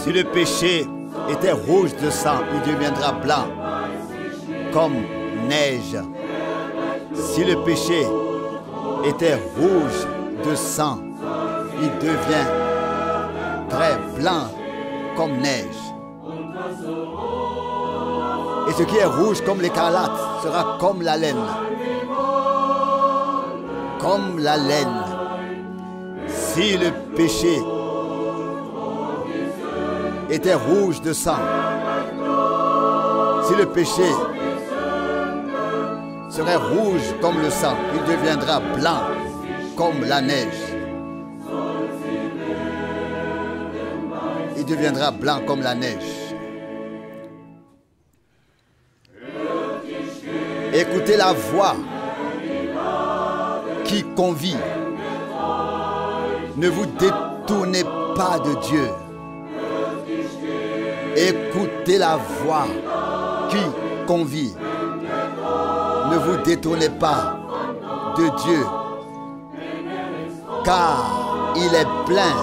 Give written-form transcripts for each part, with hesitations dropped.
Si le péché était rouge de sang, il deviendra blanc comme neige. Si le péché était rouge de sang, il devient très blanc comme neige. Et ce qui est rouge comme l'écarlate sera comme la laine. Comme la laine. Si le péché était rouge de sang, si le péché serait rouge comme le sang, il deviendra blanc comme la neige. Il deviendra blanc comme la neige. Écoutez la voix qui convie. Ne vous détournez pas de Dieu. Écoutez la voix qui convie. Ne vous détournez pas de Dieu, car il est plein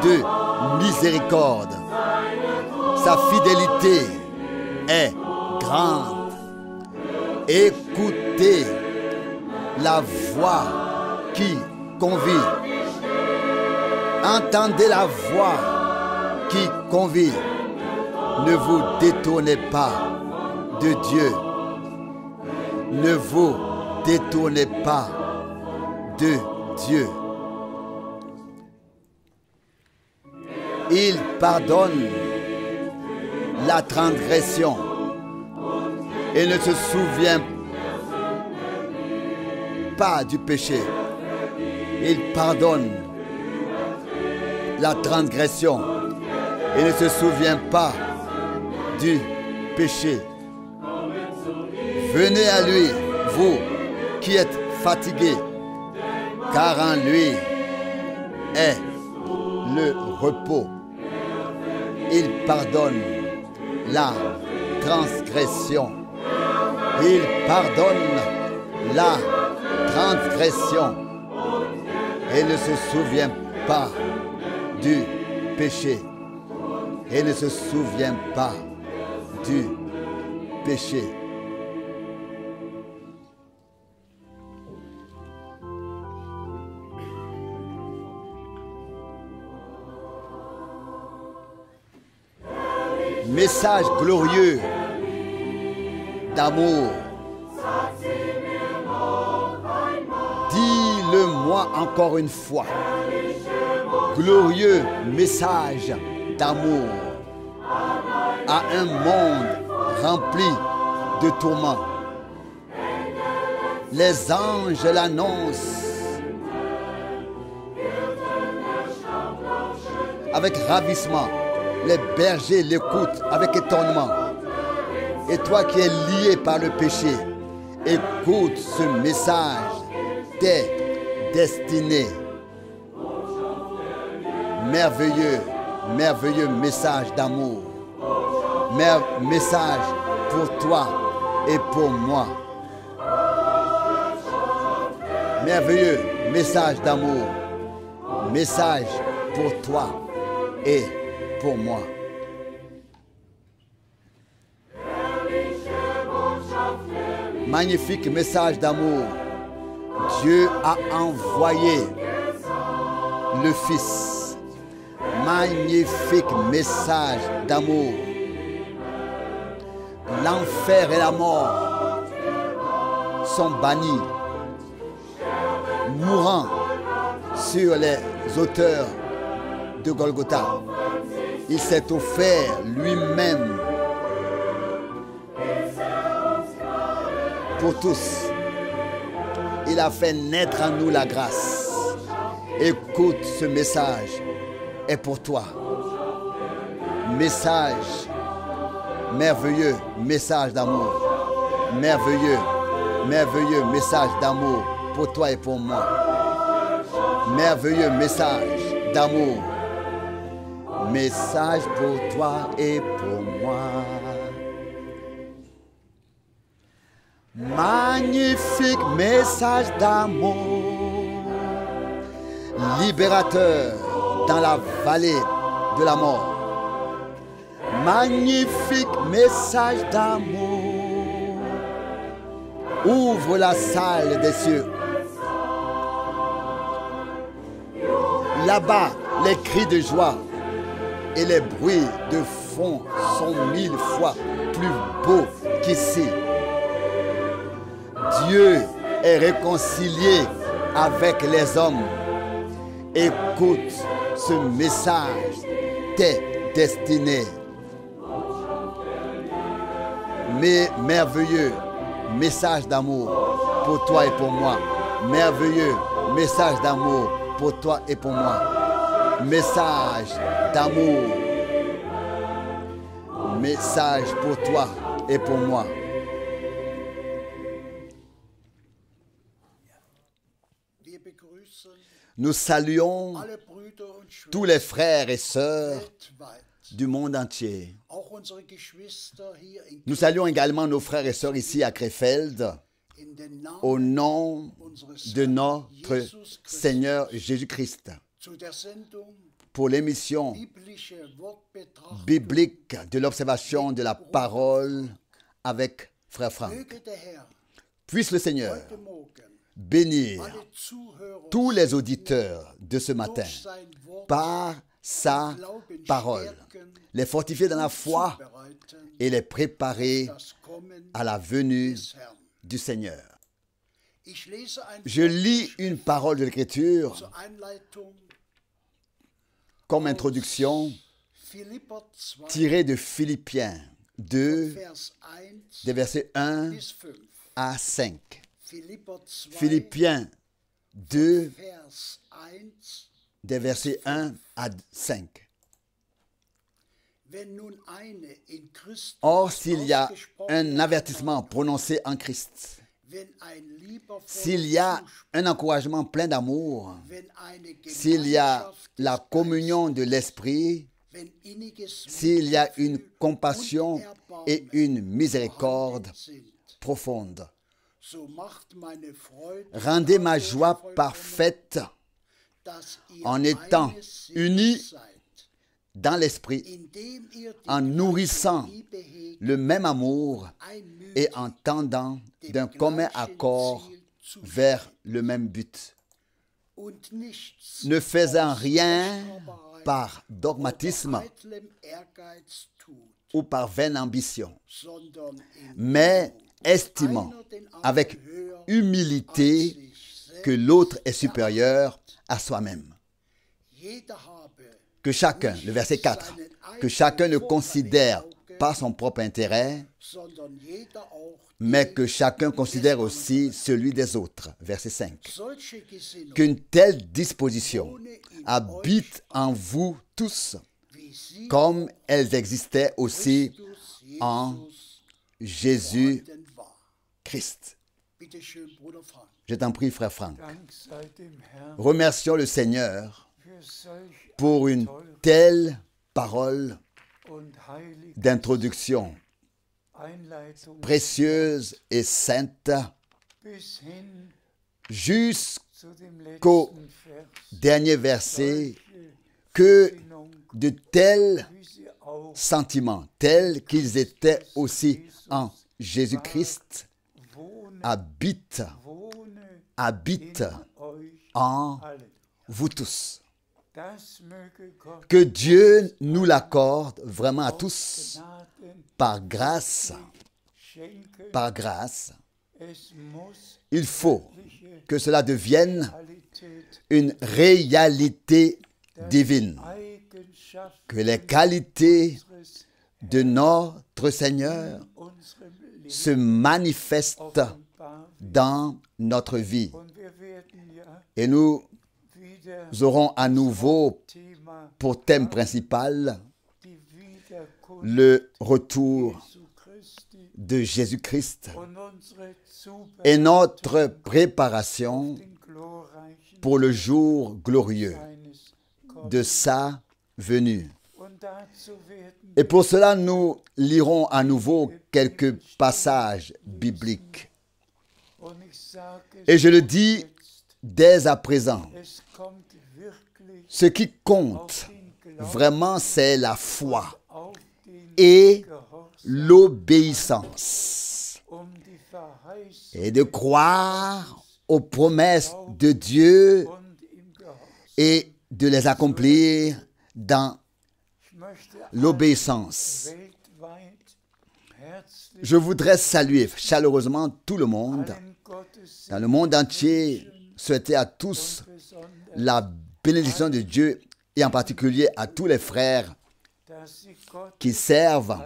de miséricorde. Sa fidélité est grande. Écoutez la voix qui convie. Entendez la voix qui convie. Ne vous détournez pas de Dieu. Ne vous détournez pas de Dieu. Il pardonne la transgression et ne se souvient pas du péché. Il pardonne la transgression et ne se souvient pas du péché. Venez à lui, vous qui êtes fatigués, car en lui est le repos. Il pardonne la transgression. Il pardonne la transgression et ne se souvient pas du péché. Et ne se souvient pas du péché. Message glorieux d'amour. Dis-le-moi encore une fois. Glorieux message d'amour à un monde rempli de tourments. Les anges l'annoncent avec ravissement. Les bergers l'écoutent avec étonnement. Et toi qui es lié par le péché, écoute ce message. T'es destiné. Merveilleux, merveilleux message d'amour. Message pour toi et pour moi. Merveilleux message d'amour. Message pour toi et pour moi. Magnifique message d'amour. Dieu a envoyé le Fils. Magnifique message d'amour. L'enfer et la mort sont bannis. Mourant sur les auteurs de Golgotha, il s'est offert lui-même pour tous. Il a fait naître en nous la grâce. Écoute, ce message est pour toi. Message, merveilleux message d'amour. Merveilleux, merveilleux message d'amour pour toi et pour moi. Merveilleux message d'amour. Message pour toi et pour moi. Magnifique message d'amour, libérateur dans la vallée de la mort. Magnifique message d'amour. Ouvre la salle des cieux. Là-bas, les cris de joie et les bruits de fond sont 1000 fois plus beaux qu'ici. Dieu est réconcilié avec les hommes. Écoute ce message, t'es destiné. Mais merveilleux message d'amour pour toi et pour moi. Merveilleux message d'amour pour toi et pour moi. Message d'amour. Message pour toi et pour moi. Nous saluons tous les frères et sœurs du monde entier. Nous saluons également nos frères et sœurs ici à Krefeld au nom de notre Seigneur Jésus-Christ pour l'émission biblique de l'observation de la parole avec Frère Franck. Puisse le Seigneur bénir tous les auditeurs de ce matin par sa parole, les fortifier dans la foi et les préparer à la venue du Seigneur. Je lis une parole de l'Écriture comme introduction tirée de Philippiens 2, des versets 1 à 5. Philippiens 2, des versets 1 à 5. Or, s'il y a un avertissement prononcé en Christ, s'il y a un encouragement plein d'amour, s'il y a la communion de l'Esprit, s'il y a une compassion et une miséricorde profonde, rendez ma joie parfaite en étant unis dans l'esprit, en nourrissant le même amour et en tendant d'un commun accord vers le même but. Ne faisant rien par dogmatisme ou par vaine ambition, mais estimant avec humilité que l'autre est supérieur à soi-même. Que chacun, le verset 4, que chacun ne considère pas son propre intérêt, mais que chacun considère aussi celui des autres. Verset 5. Qu'une telle disposition habite en vous tous, comme elles existaient aussi en Jésus-Christ. Je t'en prie, frère Franck. Remercions le Seigneur pour une telle parole d'introduction précieuse et sainte jusqu'au dernier verset, que de tels sentiments, tels qu'ils étaient aussi en Jésus-Christ, habitent en vous tous. Que Dieu nous l'accorde vraiment à tous par grâce. Par grâce. Il faut que cela devienne une réalité divine. Que les qualités de notre Seigneur se manifestent dans notre vie. Et nous aurons à nouveau pour thème principal le retour de Jésus-Christ et notre préparation pour le jour glorieux de sa venue. Et pour cela, nous lirons à nouveau quelques passages bibliques. Et je le dis dès à présent, ce qui compte vraiment, c'est la foi. et l'obéissance, et de croire aux promesses de Dieu et de les accomplir dans l'obéissance. Je voudrais saluer chaleureusement tout le monde, dans le monde entier, souhaiter à tous la bénédiction de Dieu et en particulier à tous les frères qui servent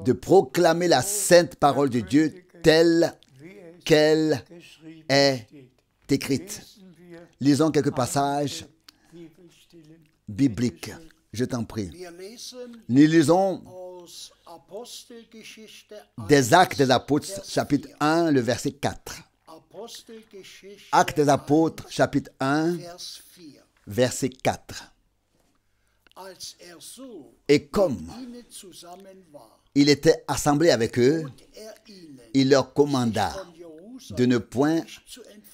de proclamer la sainte parole de Dieu telle qu'elle est écrite. Lisons quelques passages bibliques. Je t'en prie. Nous lisons des Actes des Apôtres, chapitre 1, le verset 4. Actes des Apôtres, chapitre 1, verset 4. Et comme il était assemblé avec eux, il leur commanda de ne point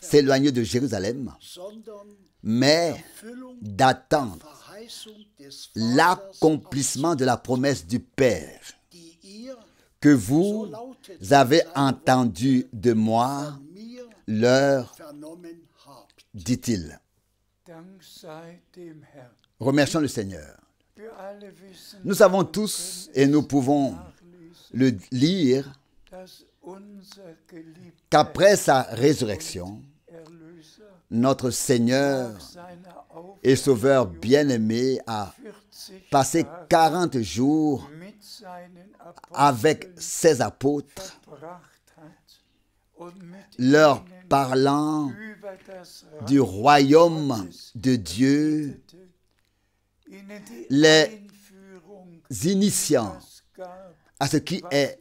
s'éloigner de Jérusalem, mais d'attendre l'accomplissement de la promesse du Père que vous avez entendu de moi, leur dit-il. Remercions le Seigneur. Nous savons tous, et nous pouvons le lire, qu'après sa résurrection, notre Seigneur et Sauveur bien-aimé a passé 40 jours avec ses apôtres, leur parlant du royaume de Dieu, les initiant à ce qui est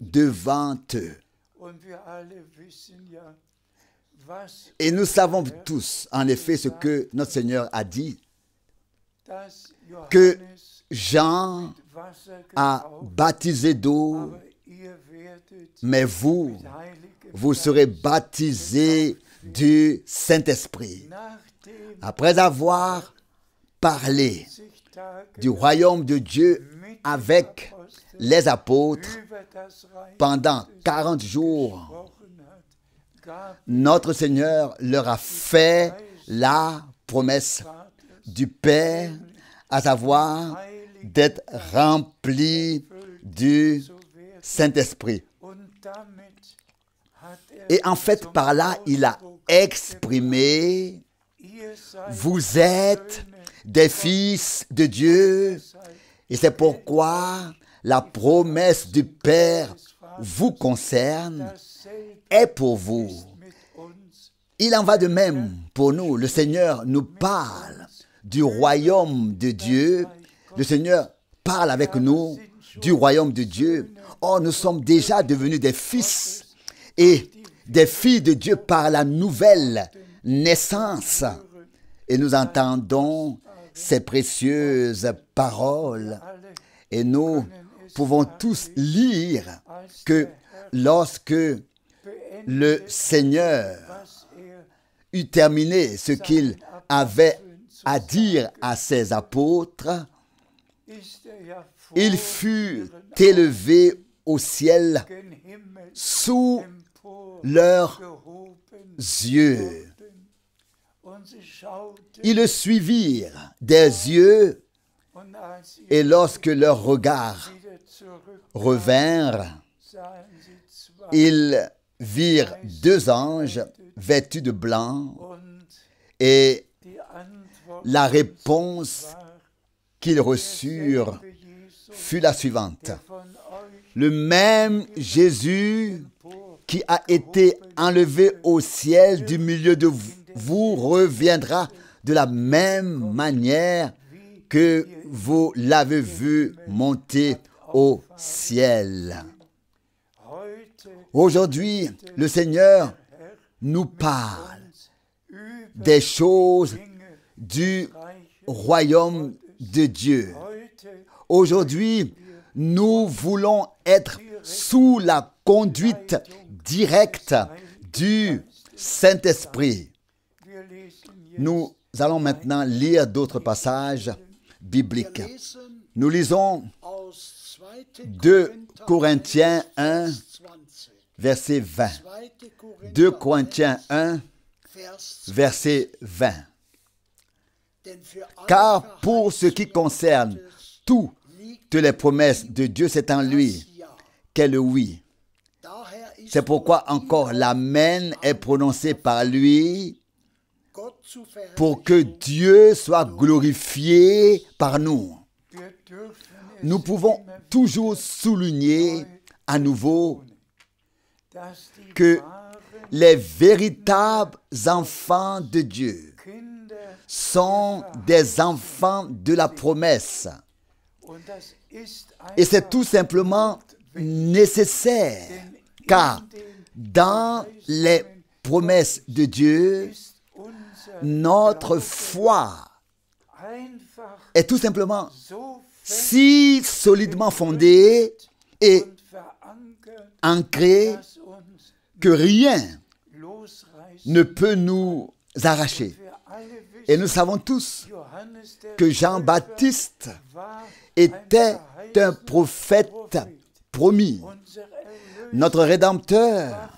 devant eux. Et nous savons tous, en effet, ce que notre Seigneur a dit, que Jean a baptisé d'eau, mais vous serez baptisés du Saint-Esprit. Après avoir parlé du royaume de Dieu avec les apôtres pendant 40 jours, notre Seigneur leur a fait la promesse du Père, à savoir d'être remplis du Saint-Esprit. Et en fait, par là, il a exprimé: vous êtes des fils de Dieu, et c'est pourquoi la promesse du Père vous concerne, est pour vous. Il en va de même pour nous. Le Seigneur nous parle du royaume de Dieu. Le Seigneur parle avec nous du royaume de Dieu. Or, nous sommes déjà devenus des fils et des filles de Dieu par la nouvelle naissance. Et nous entendons ces précieuses paroles. Et nous pouvons tous lire que lorsque le Seigneur eut terminé ce qu'il avait à dire à ses apôtres, il fut élevé au ciel sous leurs yeux. Ils le suivirent des yeux, et lorsque leurs regards revinrent, ils virent deux anges vêtus de blanc, et la réponse qu'ils reçurent fut la suivante: le même Jésus qui a été enlevé au ciel du milieu de vous reviendra de la même manière que vous l'avez vu monter au ciel. Aujourd'hui, le Seigneur nous parle des choses du royaume de Dieu. Aujourd'hui, nous voulons être sous la conduite directe du Saint-Esprit. Nous allons maintenant lire d'autres passages bibliques. Nous lisons 2 Corinthiens 1, verset 20. 2 Corinthiens 1, verset 20. Car pour ce qui concerne toutes les promesses de Dieu, c'est en lui qu'est le oui. C'est pourquoi encore l'Amen est prononcé par lui pour que Dieu soit glorifié par nous. Nous pouvons toujours souligner à nouveau que les véritables enfants de Dieu sont des enfants de la promesse. Et c'est tout simplement nécessaire, car dans les promesses de Dieu, notre foi est tout simplement si solidement fondée et ancrée que rien ne peut nous arracher. Et nous savons tous que Jean-Baptiste était un prophète promis. Notre Rédempteur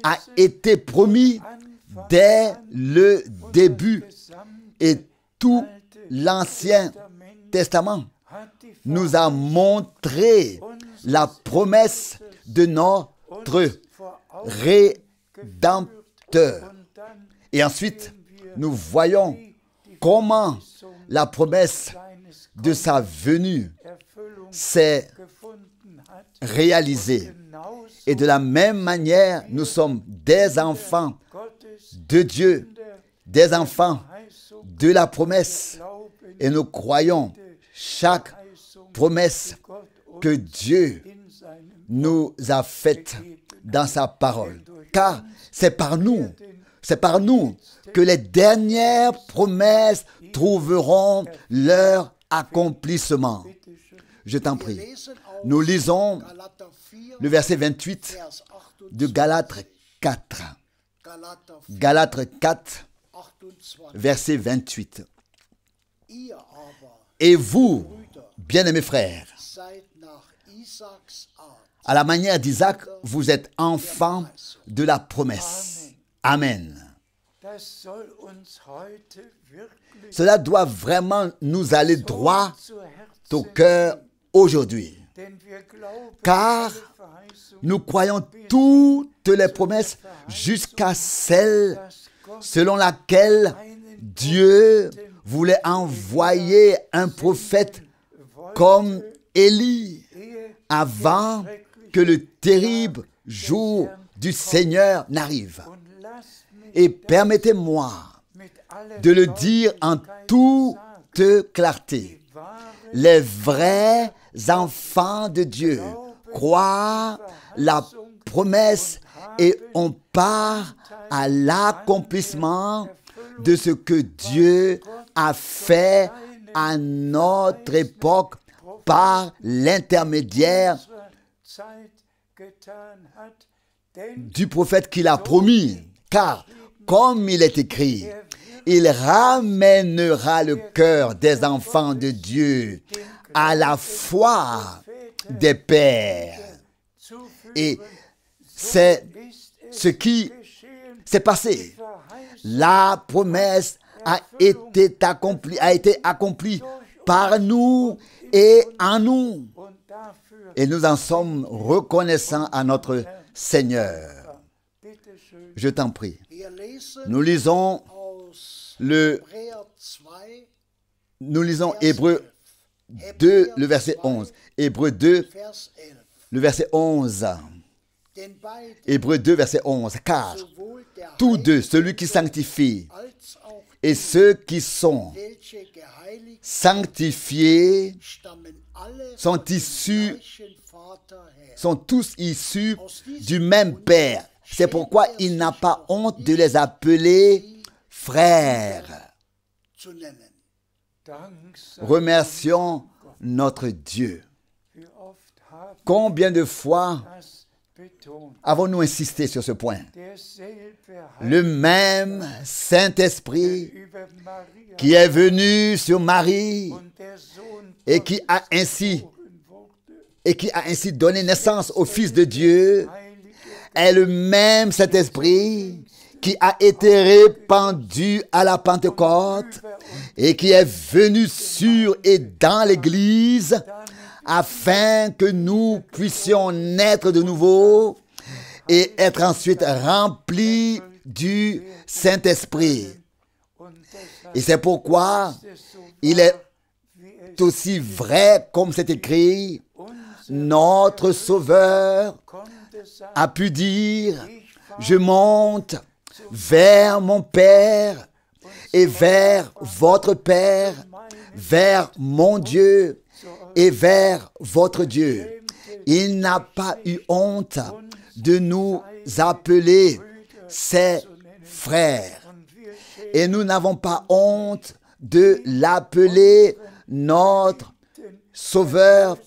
a été promis dès le début. Et tout l'Ancien Testament nous a montré la promesse de notre Rédempteur. Et ensuite, nous voyons comment la promesse de sa venue s'est réalisée. Et de la même manière, nous sommes des enfants de Dieu, des enfants de la promesse. Et nous croyons chaque promesse que Dieu nous a faite dans sa parole. Car c'est par nous que les dernières promesses trouveront leur accomplissement. Je t'en prie. Nous lisons le verset 28 de Galates 4. Galates 4, verset 28. Et vous, bien-aimés frères, à la manière d'Isaac, vous êtes enfants de la promesse. Amen. Cela doit vraiment nous aller droit au cœur aujourd'hui. Car nous croyons toutes les promesses jusqu'à celle selon laquelle Dieu voulait envoyer un prophète comme Élie avant que le terrible jour du Seigneur n'arrive. Et permettez-moi de le dire en toute clarté. Les vrais enfants de Dieu croient la promesse et on part à l'accomplissement de ce que Dieu a fait à notre époque par l'intermédiaire du prophète qu'il a promis. Car, comme il est écrit, il ramènera le cœur des enfants de Dieu à la foi des pères. Et c'est ce qui s'est passé. La promesse a été accomplie par nous et en nous. Et nous en sommes reconnaissants à notre Seigneur. Je t'en prie. Nous lisons Hébreux 2, le verset 11. Hébreux 2, le verset 11. Hébreux 2, verset 11. Car tous deux, celui qui sanctifie et ceux qui sont sanctifiés, sont tous issus du même Père. C'est pourquoi il n'a pas honte de les appeler frères. Remercions notre Dieu. Combien de fois avons-nous insisté sur ce point? Le même Saint-Esprit qui est venu sur Marie et qui a ainsi et qui a ainsi donné naissance au Fils de Dieu est le même Saint-Esprit qui a été répandu à la Pentecôte et qui est venu sur et dans l'Église afin que nous puissions naître de nouveau et être ensuite remplis du Saint-Esprit. Et c'est pourquoi il est aussi vrai, comme c'est écrit, notre Sauveur a pu dire, je monte vers mon Père et vers votre Père, vers mon Dieu et vers votre Dieu. Il n'a pas eu honte de nous appeler ses frères. Et nous n'avons pas honte de l'appeler notre Sauveur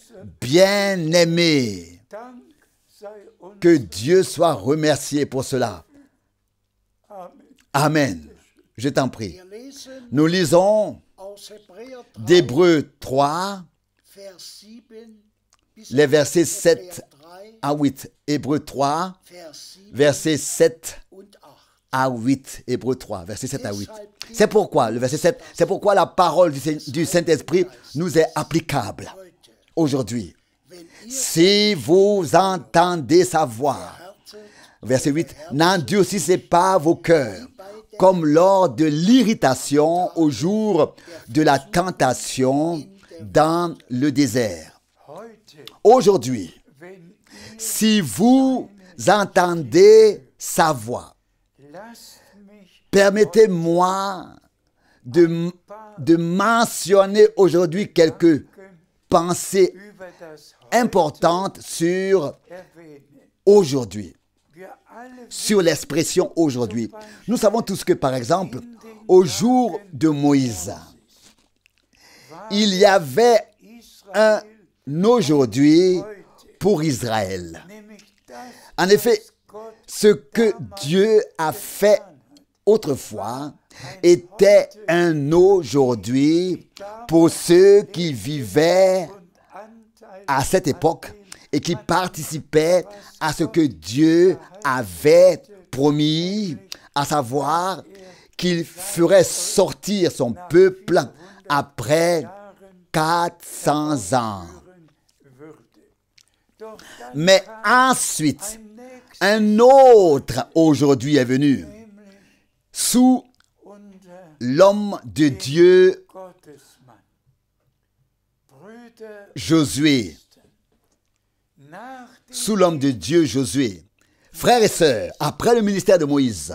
bien-aimé. Que Dieu soit remercié pour cela. Amen. Je t'en prie. Nous lisons d'Hébreux 3, les versets 7 à 8. Hébreux 3, versets 7 à 8. Hébreux 3, versets 7 à 8. C'est pourquoi, le verset 7, c'est pourquoi la parole du Saint-Esprit nous est applicable aujourd'hui. Si vous entendez sa voix, verset 8, n'endurcissez pas vos cœurs, comme lors de l'irritation au jour de la tentation dans le désert. Aujourd'hui, si vous entendez sa voix, permettez-moi de mentionner aujourd'hui quelques pensées importantes sur aujourd'hui, sur l'expression aujourd'hui. Nous savons tous que, par exemple, au jour de Moïse, il y avait un aujourd'hui pour Israël. En effet, ce que Dieu a fait autrefois était un aujourd'hui pour ceux qui vivaient à cette époque et qui participaient à ce que Dieu avait promis, à savoir qu'il ferait sortir son peuple après 400 ans. Mais ensuite, un autre aujourd'hui est venu sous l'homme de Dieu, Josué. Sous l'homme de Dieu, Josué. Frères et sœurs, après le ministère de Moïse,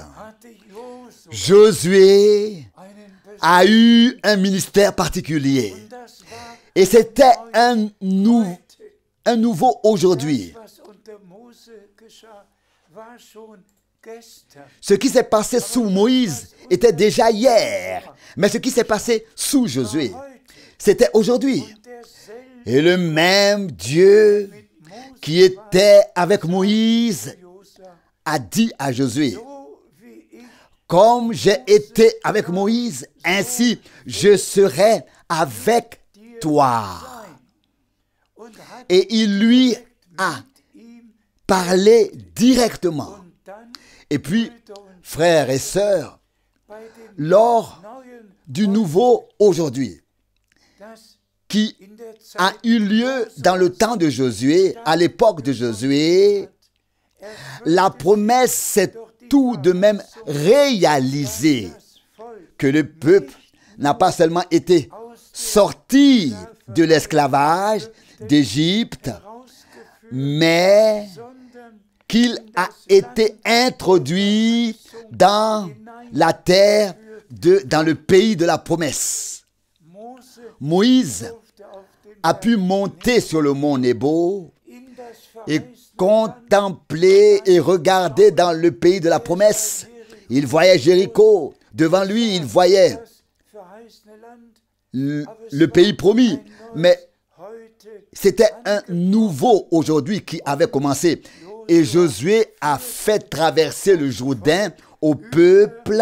Josué a eu un ministère particulier. Et c'était un nouveau aujourd'hui. Ce qui s'est passé sous Moïse était déjà hier. Mais ce qui s'est passé sous Josué, c'était aujourd'hui. Et le même Dieu qui était avec Moïse a dit à Josué, comme j'ai été avec Moïse, ainsi je serai avec toi. Et il lui a parlé directement. Et puis, frères et sœurs, lors du nouveau aujourd'hui, qui a eu lieu dans le temps de Josué, à l'époque de Josué, la promesse s'est tout de même réalisée, que le peuple n'a pas seulement été sorti de l'esclavage d'Égypte, mais qu'il a été introduit dans la terre, dans le pays de la promesse. Moïse a pu monter sur le mont Nebo et contempler et regarder dans le pays de la promesse. Il voyait Jéricho. Devant lui, il voyait le pays promis. Mais c'était un nouveau aujourd'hui qui avait commencé. Et Josué a fait traverser le Jourdain au peuple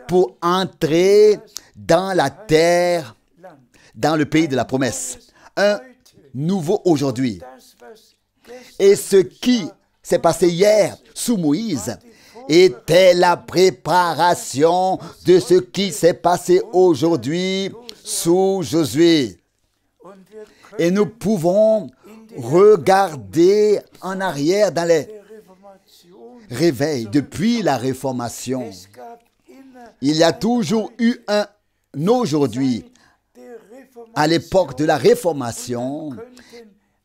pour entrer dans la terre, dans le pays de la promesse. Un nouveau aujourd'hui. Et ce qui s'est passé hier sous Moïse était la préparation de ce qui s'est passé aujourd'hui sous Josué. Et nous pouvons regarder en arrière dans les réveils depuis la Réformation. Il y a toujours eu un aujourd'hui à l'époque de la Réformation,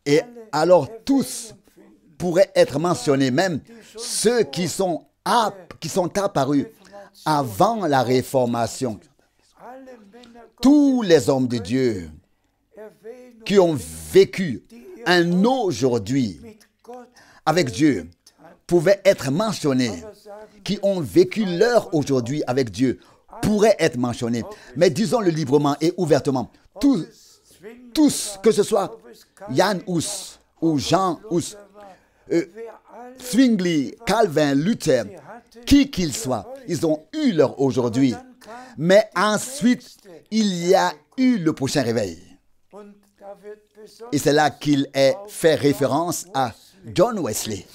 et alors tous pourraient être mentionnés, même ceux qui sont apparus avant la Réformation. Tous les hommes de Dieu qui ont vécu un aujourd'hui avec Dieu pouvaient être mentionnés, qui ont vécu leur aujourd'hui avec Dieu pourraient être mentionnés. Mais disons-le librement et ouvertement, tous, que ce soit Jan Hus ou Jean Hus, Zwingli, Calvin, Luther, qui qu'ils soient, ils ont eu leur aujourd'hui. Mais ensuite, il y a eu le prochain réveil. Et c'est là qu'il est fait référence à John Wesley.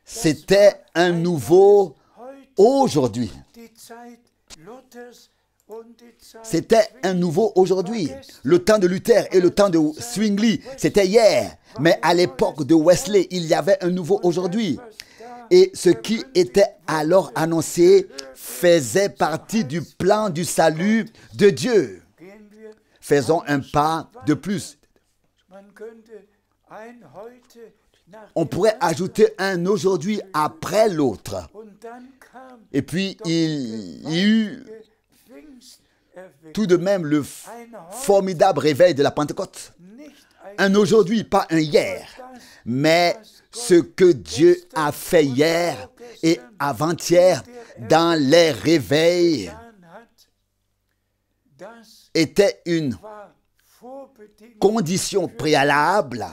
C'était un nouveau aujourd'hui. C'était un nouveau aujourd'hui. Le temps de Luther et le temps de Zwingli, c'était hier. Mais à l'époque de Wesley, il y avait un nouveau aujourd'hui. Et ce qui était alors annoncé faisait partie du plan du salut de Dieu. Faisons un pas de plus. On pourrait ajouter un aujourd'hui après l'autre. Et puis, il y eut tout de même le formidable réveil de la Pentecôte. Un aujourd'hui, pas un hier, mais ce que Dieu a fait hier et avant-hier dans les réveils était une condition préalable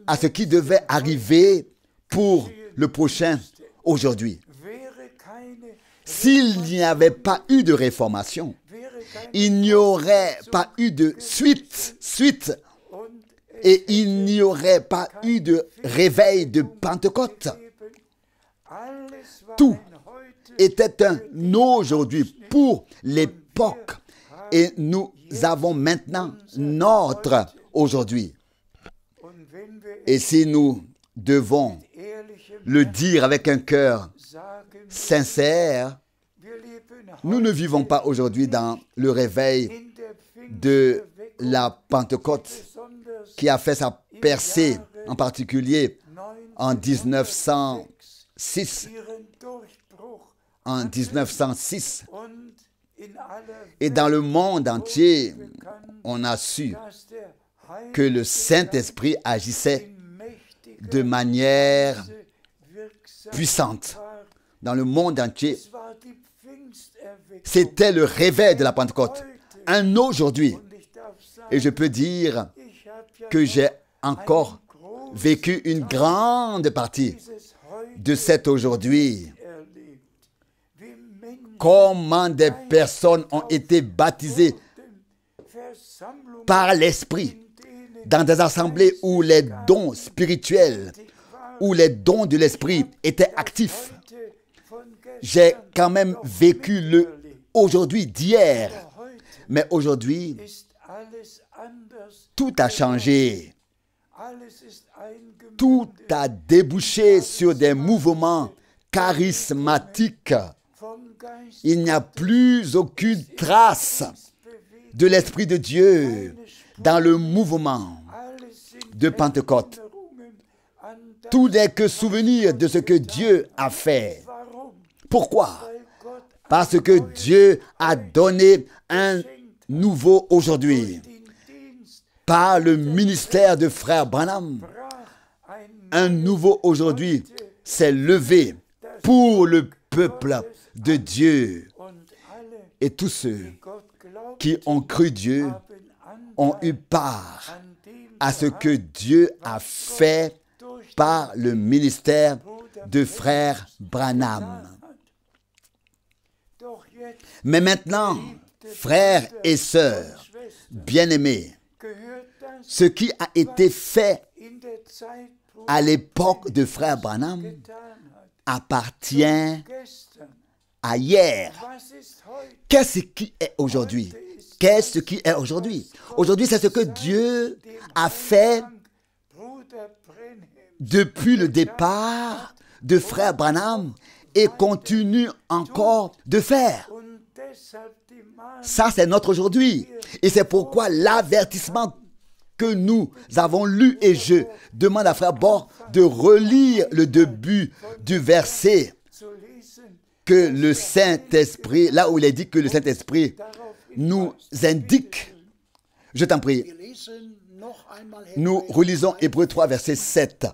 à ce qui devait arriver pour le prochain aujourd'hui. S'il n'y avait pas eu de réformation, il n'y aurait pas eu de suite, et il n'y aurait pas eu de réveil de Pentecôte. Tout était un aujourd'hui pour l'époque, et nous avons maintenant notre aujourd'hui. Et si nous devons le dire avec un cœur sincère, nous ne vivons pas aujourd'hui dans le réveil de la Pentecôte qui a fait sa percée, en particulier en 1906. En 1906. Et dans le monde entier, on a su que le Saint-Esprit agissait de manière puissante. Dans le monde entier, c'était le réveil de la Pentecôte. Un aujourd'hui. Et je peux dire que j'ai encore vécu une grande partie de cet aujourd'hui. Comment des personnes ont été baptisées par l'Esprit dans des assemblées où les dons spirituels, où les dons de l'Esprit étaient actifs. J'ai quand même vécu le aujourd'hui d'hier. Mais aujourd'hui, tout a changé. Tout a débouché sur des mouvements charismatiques. Il n'y a plus aucune trace de l'Esprit de Dieu dans le mouvement de Pentecôte. Tout n'est que souvenir de ce que Dieu a fait. Pourquoi? Parce que Dieu a donné un nouveau aujourd'hui. Par le ministère de frère Branham, un nouveau aujourd'hui s'est levé pour le peuple de Dieu. Et tous ceux qui ont cru Dieu ont eu part à ce que Dieu a fait par le ministère de frère Branham. Mais maintenant, frères et sœurs, bien-aimés, Ce qui a été fait à l'époque de Frère Branham appartient à hier. Qu'est-ce qui est aujourd'hui? Qu'est-ce qui est aujourd'hui? Aujourd'hui, c'est ce que Dieu a fait depuis le départ de Frère Branham et continue encore de faire. Ça, c'est notre aujourd'hui. Et c'est pourquoi l'avertissement que nous avons lu, et je demande à Frère Bord de relire le début du verset que le Saint-Esprit, là où il est dit que le Saint-Esprit nous indique. Je t'en prie. Nous relisons Hébreux 3, verset 7.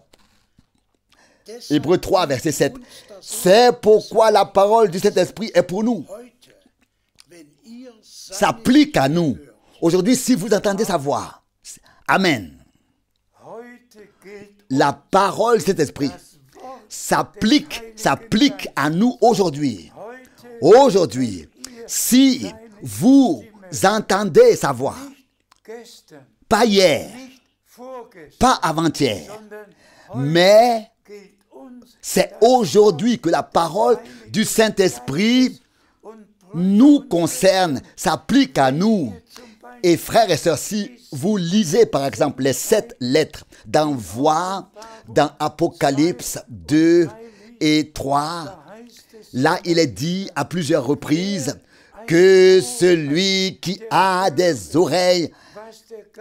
Hébreux 3, verset 7. C'est pourquoi la parole du Saint-Esprit est pour nous. S'applique à nous. Aujourd'hui, si vous entendez sa voix, Amen. La parole de cet esprit s'applique à nous aujourd'hui. Aujourd'hui, si vous entendez sa voix, pas hier, pas avant-hier, mais c'est aujourd'hui que la parole du Saint-Esprit nous concerne, s'applique à nous. Et frères et sœurs, si vous lisez par exemple les 7 lettres d'envoi dans Apocalypse 2 et 3, là il est dit à plusieurs reprises que celui qui a des oreilles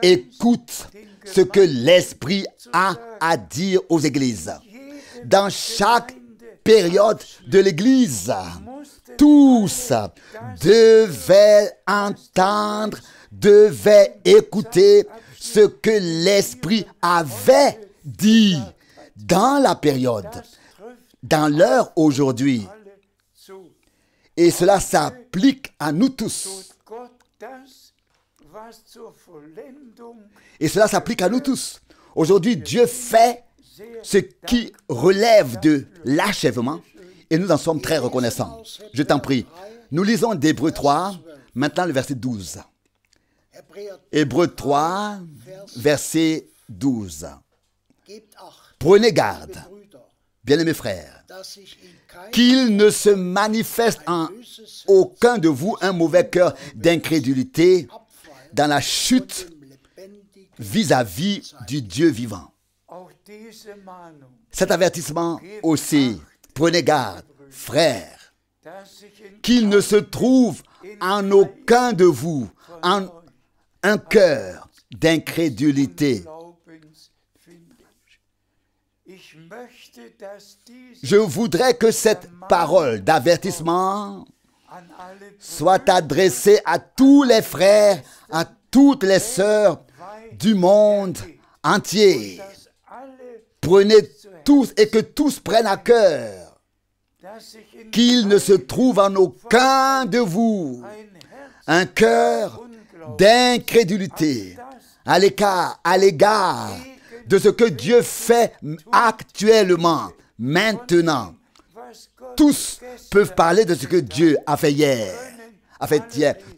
écoute ce que l'Esprit a à dire aux églises. Dans chaque période de l'Église, tous devaient entendre, devaient écouter ce que l'Esprit avait dit dans la période, dans l'heure aujourd'hui. Et cela s'applique à nous tous. Et cela s'applique à nous tous. Aujourd'hui, Dieu fait ce qui relève de l'achèvement et nous en sommes très reconnaissants. Je t'en prie. Nous lisons d'Hébreux 3, maintenant le verset 12. Hébreux 3, verset 12. Prenez garde, bien-aimés frères, qu'il ne se manifeste en aucun de vous un mauvais cœur d'incrédulité dans la chute vis-à-vis du Dieu vivant. Cet avertissement aussi, prenez garde, frères, qu'il ne se trouve en aucun de vous un cœur d'incrédulité. Je voudrais que cette parole d'avertissement soit adressée à tous les frères, à toutes les sœurs du monde entier. Prenez tous et que tous prennent à cœur qu'il ne se trouve en aucun de vous un cœur d'incrédulité à l'égard de ce que Dieu fait actuellement, maintenant. Tous peuvent parler de ce que Dieu a fait hier.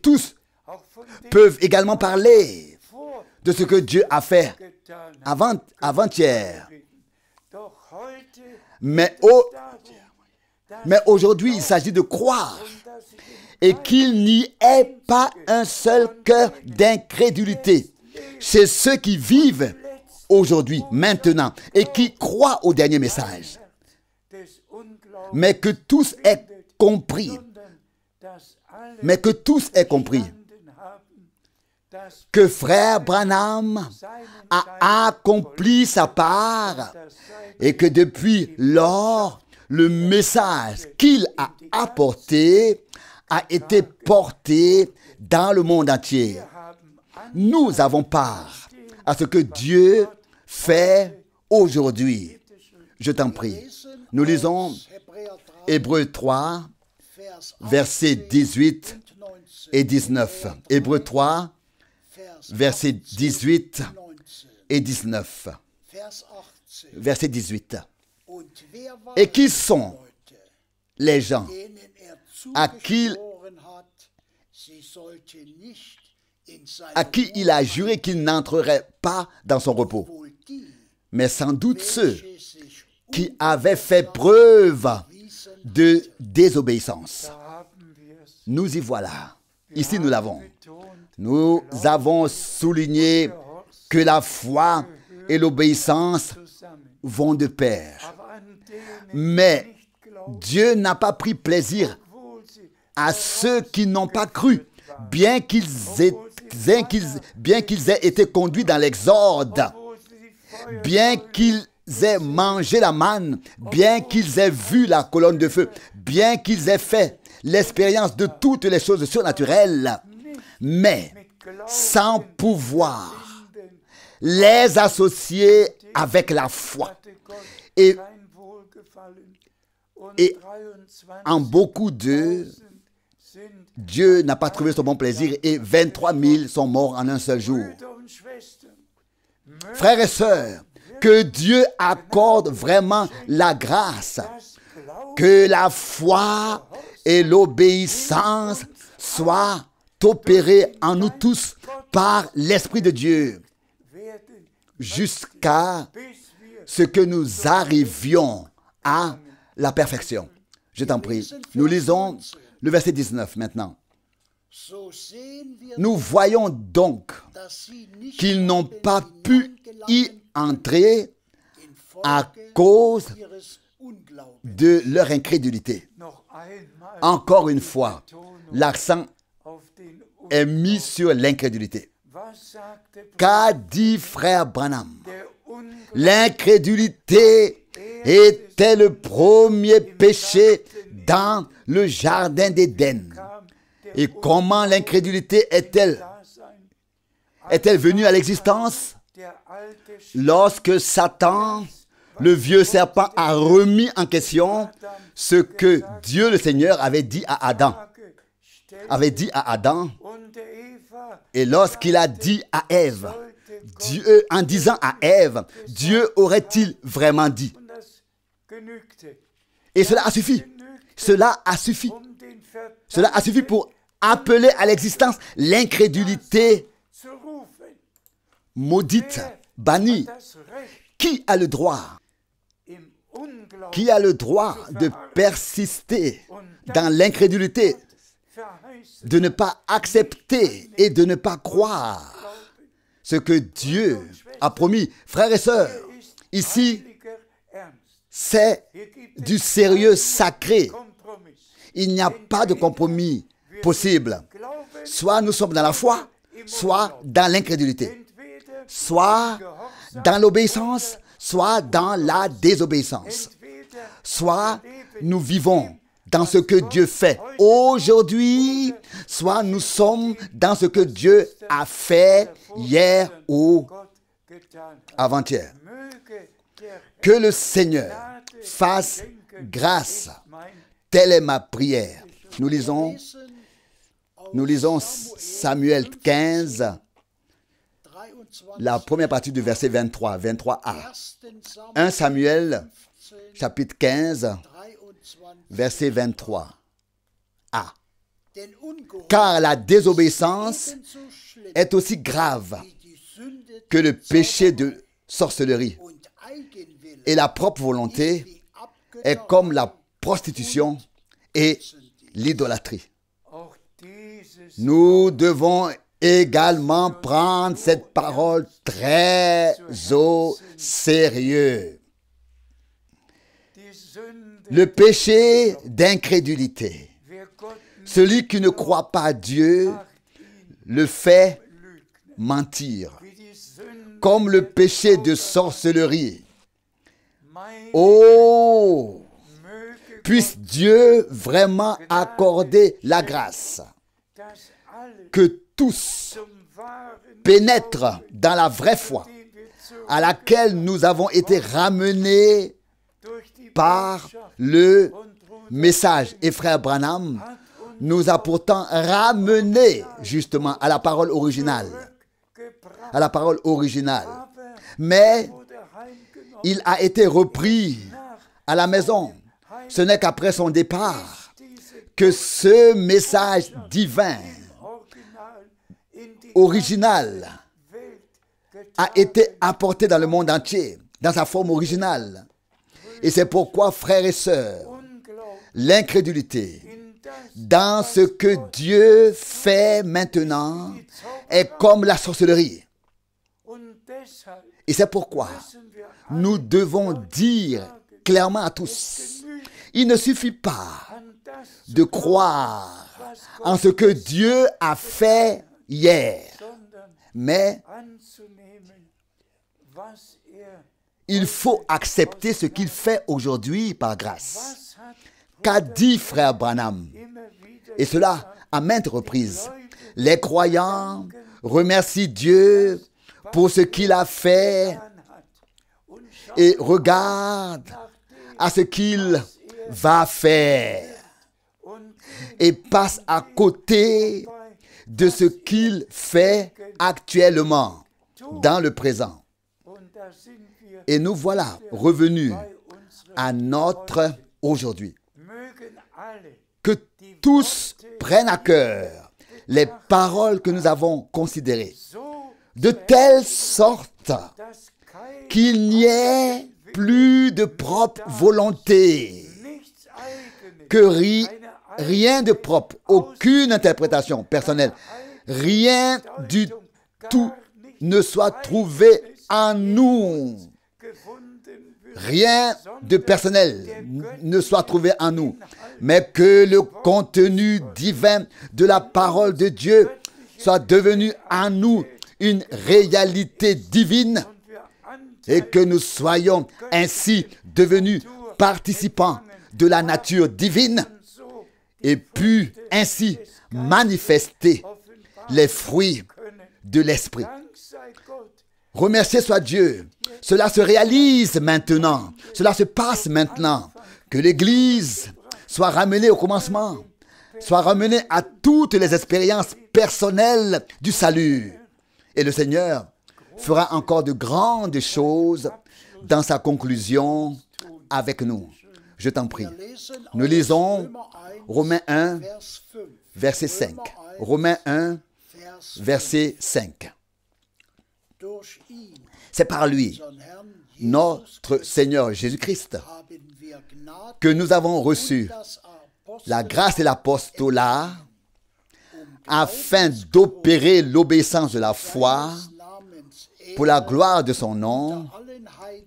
Tous peuvent également parler de ce que Dieu a fait avant-hier. Mais aujourd'hui, il s'agit de croire et qu'il n'y ait pas un seul cœur d'incrédulité chez ceux qui vivent aujourd'hui, maintenant, et qui croient au dernier message. Mais que tous aient compris, que Frère Branham a accompli sa part et que depuis lors, le message qu'il a apporté a été porté dans le monde entier. Nous avons part à ce que Dieu fait aujourd'hui. Je t'en prie. Nous lisons Hébreux 3, versets 18 et 19. Hébreux 3, versets 18 et 19. Verset 18. Et qui sont les gens à qui à qui il a juré qu'il n'entrerait pas dans son repos, mais sans doute ceux qui avaient fait preuve de désobéissance. Nous y voilà. Ici, nous l'avons. Nous avons souligné que la foi et l'obéissance vont de pair. Mais Dieu n'a pas pris plaisir à ceux qui n'ont pas cru, bien qu'ils aient été conduits dans l'exode, bien qu'ils aient mangé la manne, bien qu'ils aient vu la colonne de feu, bien qu'ils aient fait l'expérience de toutes les choses surnaturelles, mais sans pouvoir les associer avec la foi. Et en beaucoup d'eux, Dieu n'a pas trouvé son bon plaisir et 23 000 sont morts en un seul jour. Frères et sœurs, que Dieu accorde vraiment la grâce, que la foi et l'obéissance soient opérées en nous tous par l'Esprit de Dieu, jusqu'à ce que nous arrivions à la perfection. Je t'en prie. Nous lisons le verset 19 maintenant. Nous voyons donc qu'ils n'ont pas pu y entrer à cause de leur incrédulité. Encore une fois, l'accent est mis sur l'incrédulité. Qu'a dit frère Branham? L'incrédulité était le premier péché dans le jardin d'Éden. Et comment l'incrédulité est-elle venue à l'existence? Lorsque Satan, le vieux serpent, a remis en question ce que Dieu le Seigneur avait dit à Adam. Et lorsqu'il a dit à Ève, en disant à Ève, Dieu aurait-il vraiment dit? Et cela a suffi. Cela a suffi. Cela a suffi pour appeler à l'existence l'incrédulité maudite, bannie. Qui a le droit? Qui a le droit de persister dans l'incrédulité, de ne pas accepter et de ne pas croire ce que Dieu a promis? Frères et sœurs, ici, c'est du sérieux sacré. Il n'y a pas de compromis possible. Soit nous sommes dans la foi, soit dans l'incrédulité. Soit dans l'obéissance, soit dans la désobéissance. Soit nous vivons dans ce que Dieu fait aujourd'hui, soit nous sommes dans ce que Dieu a fait hier ou avant-hier. Que le Seigneur fasse grâce. Telle est ma prière. Nous lisons Samuel 15, la première partie du verset 23, 23a. 1 Samuel, chapitre 15, verset 23a. Car la désobéissance est aussi grave que le péché de sorcellerie. Et la propre volonté est comme la prostitution et l'idolâtrie. Nous devons également prendre cette parole très au sérieux. Le péché d'incrédulité. Celui qui ne croit pas Dieu le fait mentir. Comme le péché de sorcellerie. Oh! Puisse Dieu vraiment accorder la grâce. Que tous pénètrent dans la vraie foi à laquelle nous avons été ramenés par le message. Et frère Branham nous a pourtant ramenés justement à la parole originale. À la parole originale. Mais il a été repris à la maison. Ce n'est qu'après son départ que ce message divin original a été apporté dans le monde entier, dans sa forme originale. Et c'est pourquoi, frères et sœurs, l'incrédulité dans ce que Dieu fait maintenant est comme la sorcellerie. Et c'est pourquoi nous devons dire clairement à tous, il ne suffit pas de croire en ce que Dieu a fait hier, mais il faut accepter ce qu'il fait aujourd'hui par grâce. Qu'a dit frère Branham? Et cela à maintes reprises. Les croyants remercient Dieu pour ce qu'il a fait et regardent à ce qu'il va faire et passent à côté de ce qu'il fait actuellement dans le présent. Et nous voilà revenus à notre aujourd'hui. Que tous prennent à cœur les paroles que nous avons considérées, de telle sorte qu'il n'y ait plus de propre volonté, que rien de propre, aucune interprétation personnelle, rien du tout ne soit trouvé en nous. Rien de personnel ne soit trouvé en nous, mais que le contenu divin de la parole de Dieu soit devenu en nous une réalité divine et que nous soyons ainsi devenus participants de la nature divine et puis ainsi manifester les fruits de l'esprit. Remercié soit Dieu. Cela se réalise maintenant. Cela se passe maintenant. Que l'Église soit ramenée au commencement, soit ramenée à toutes les expériences personnelles du salut. Et le Seigneur fera encore de grandes choses dans sa conclusion avec nous. Je t'en prie. Nous lisons Romains 1, verset 5. Romains 1, verset 5. C'est par lui, notre Seigneur Jésus-Christ, que nous avons reçu la grâce et l'apostolat afin d'opérer l'obéissance de la foi pour la gloire de son nom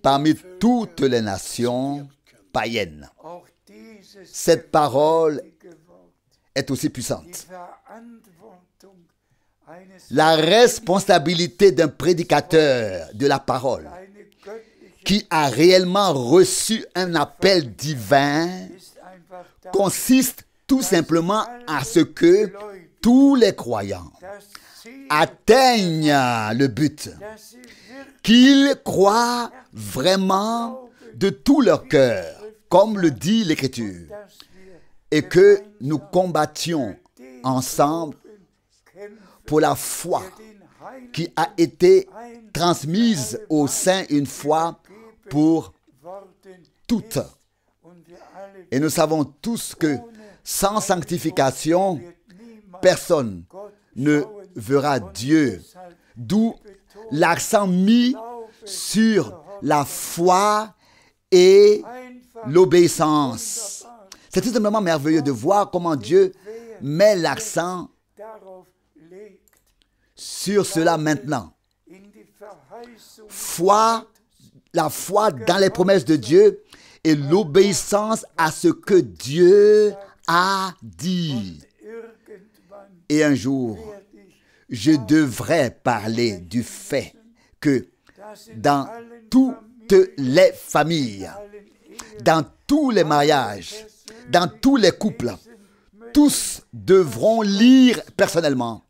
parmi toutes les nations païennes. Cette parole est aussi puissante. La responsabilité d'un prédicateur de la parole qui a réellement reçu un appel divin consiste tout simplement à ce que tous les croyants atteignent le but, qu'ils croient vraiment de tout leur cœur, comme le dit l'Écriture, et que nous combattions ensemble pour la foi qui a été transmise aux saints une fois pour toutes. Et nous savons tous que sans sanctification, personne ne verra Dieu. D'où l'accent mis sur la foi et l'obéissance. C'est tout simplement merveilleux de voir comment Dieu met l'accent sur cela maintenant. La foi dans les promesses de Dieu et l'obéissance à ce que Dieu a dit. Et un jour, je devrais parler du fait que dans toutes les familles, dans tous les mariages, dans tous les couples, tous devront lire personnellement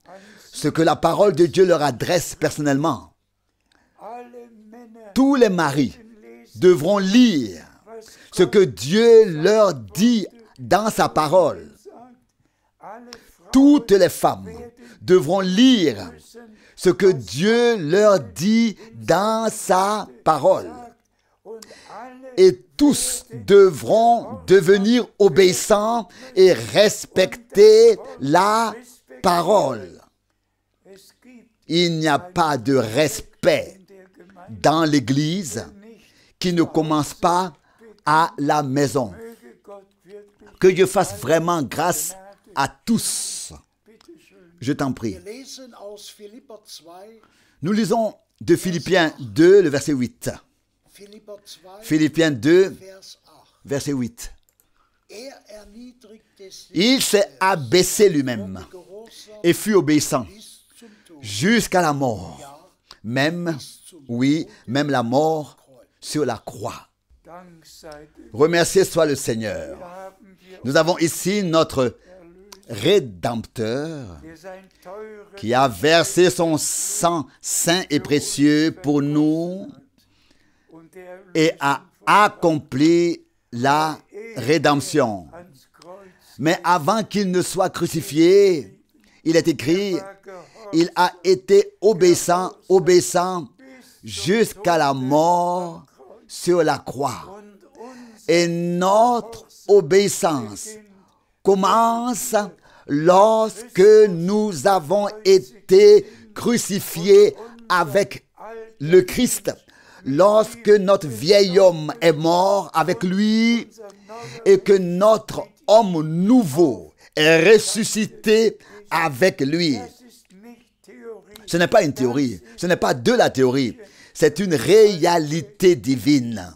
ce que la parole de Dieu leur adresse personnellement. Tous les maris devront lire ce que Dieu leur dit dans sa parole. Toutes les femmes devront lire ce que Dieu leur dit dans sa parole. Et tous devront devenir obéissants et respecter la parole. Il n'y a pas de respect dans l'Église qui ne commence pas à la maison. Que Dieu fasse vraiment grâce à tous. Je t'en prie. Nous lisons de Philippiens 2, le verset 8. Philippiens 2, verset 8. Il s'est abaissé lui-même et fut obéissant jusqu'à la mort. Même, oui, même la mort sur la croix. Remercié soit le Seigneur. Nous avons ici notre Rédempteur qui a versé son sang saint et précieux pour nous et a accompli la rédemption. Mais avant qu'il ne soit crucifié, il est écrit, il a été obéissant jusqu'à la mort sur la croix. Et notre obéissance commence lorsque nous avons été crucifiés avec le Christ. Lorsque notre vieil homme est mort avec lui et que notre homme nouveau est ressuscité avec lui. Ce n'est pas une théorie, ce n'est pas de la théorie, c'est une réalité divine.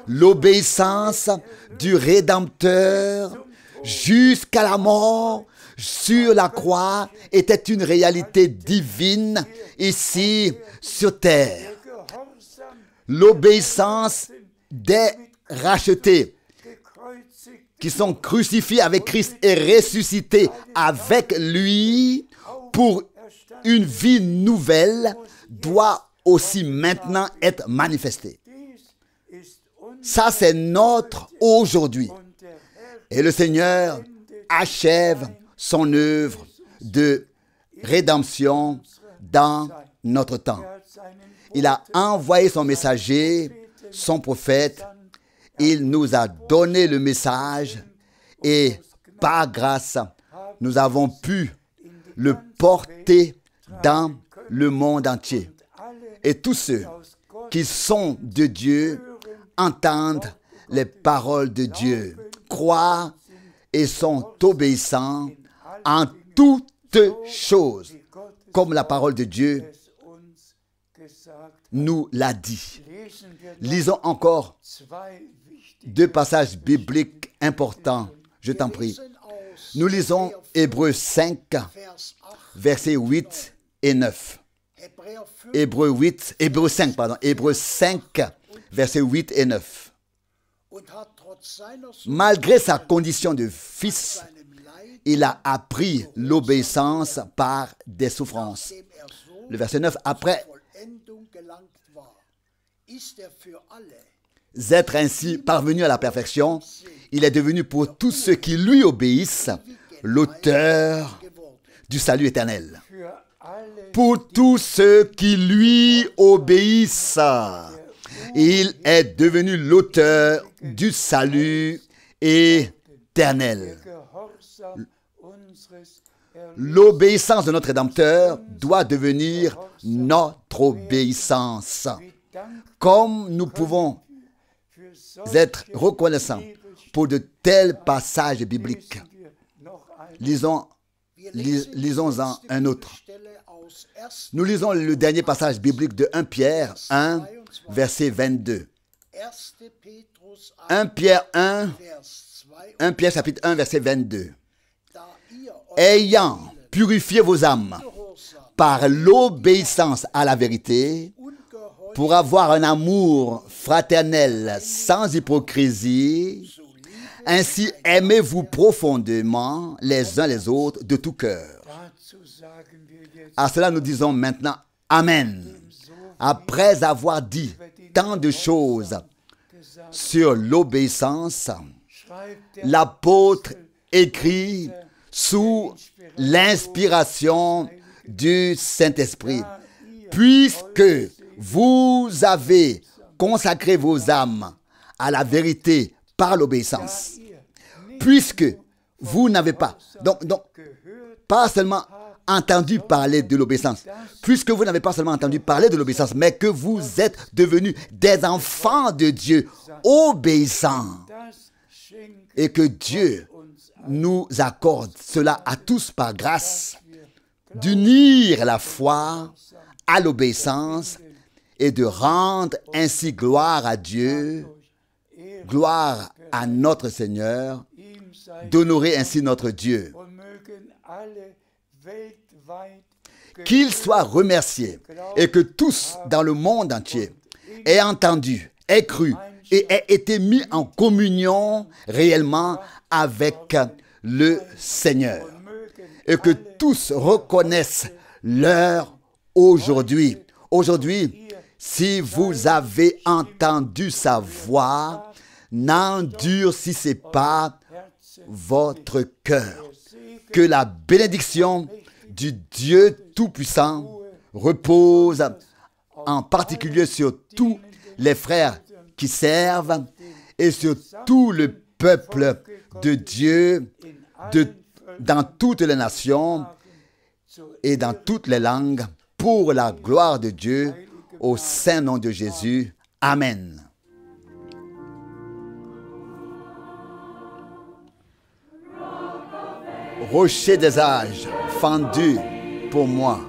L'obéissance du Rédempteur jusqu'à la mort sur la croix était une réalité divine ici sur terre. L'obéissance des rachetés qui sont crucifiés avec Christ et ressuscités avec lui pour une vie nouvelle doit aussi maintenant être manifestée. Ça, c'est notre aujourd'hui. Et le Seigneur achève son œuvre de rédemption dans notre temps. Il a envoyé son messager, son prophète. Il nous a donné le message et par grâce, nous avons pu le porter dans le monde entier. Et tous ceux qui sont de Dieu entendent les paroles de Dieu, croient et sont obéissants en toutes choses, comme la parole de Dieu nous l'a dit. Lisons encore deux passages bibliques importants, je t'en prie. Nous lisons Hébreux 5, versets 8 et 9. Hébreux 5, versets 8 et 9. Malgré sa condition de fils, il a appris l'obéissance par des souffrances. Le verset 9, après être ainsi parvenu à la perfection, il est devenu pour tous ceux qui lui obéissent l'auteur du salut éternel. Pour tous ceux qui lui obéissent, il est devenu l'auteur du salut éternel. L'obéissance de notre Rédempteur doit devenir notre obéissance. Comme nous pouvons être reconnaissants pour de tels passages bibliques. Lisons-en un autre. Nous lisons le dernier passage biblique de 1 Pierre 1, verset 22. 1 Pierre chapitre 1, verset 22. Ayant purifié vos âmes par l'obéissance à la vérité, pour avoir un amour fraternel sans hypocrisie, ainsi aimez-vous profondément les uns les autres de tout cœur. À cela nous disons maintenant Amen. Après avoir dit tant de choses sur l'obéissance, l'apôtre écrit sous l'inspiration du Saint-Esprit. Puisque vous avez consacré vos âmes à la vérité par l'obéissance. Puisque vous n'avez pas, donc pas seulement entendu parler de l'obéissance, puisque vous n'avez pas seulement entendu parler de l'obéissance, mais que vous êtes devenus des enfants de Dieu obéissants, et que Dieu nous accorde cela à tous par grâce, d'unir la foi à l'obéissance et de rendre ainsi gloire à Dieu, gloire à notre Seigneur, d'honorer ainsi notre Dieu. Qu'il soit remercié et que tous dans le monde entier aient entendu, aient cru et aient été mis en communion réellement avec le Seigneur. Et que tous reconnaissent l'heure aujourd'hui. Aujourd'hui, si vous avez entendu sa voix, n'endurcissez pas votre cœur. Que la bénédiction du Dieu Tout-Puissant repose en particulier sur tous les frères qui servent et sur tout le peuple de Dieu dans toutes les nations et dans toutes les langues pour la gloire de Dieu au saint nom de Jésus. Amen. Rocher des âges, fendu pour moi,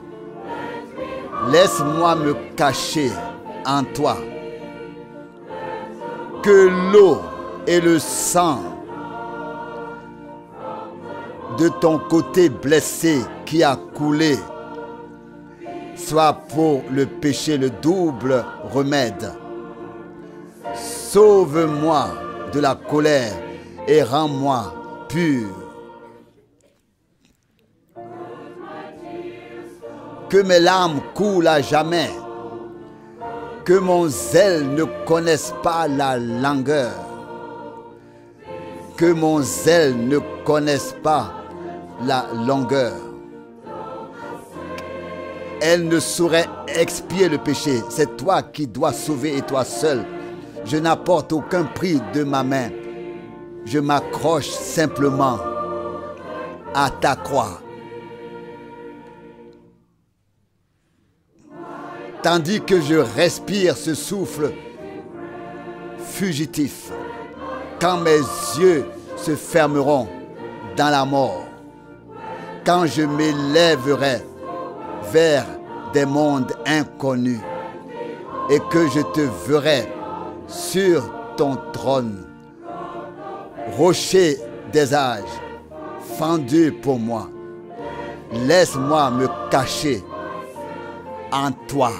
laisse-moi me cacher en toi. Que l'eau et le sang de ton côté blessé qui a coulé soient pour le péché le double remède. Sauve-moi de la colère et rends-moi pur. Que mes larmes coulent à jamais, que mon zèle ne connaisse pas la langueur, que mon zèle ne connaisse pas la longueur. Elle ne saurait expier le péché. C'est toi qui dois sauver et toi seul. Je n'apporte aucun prix de ma main. Je m'accroche simplement à ta croix. Tandis que je respire ce souffle fugitif, quand mes yeux se fermeront dans la mort, quand je m'élèverai vers des mondes inconnus et que je te verrai sur ton trône, rocher des âges, fendu pour moi, laisse-moi me cacher en toi.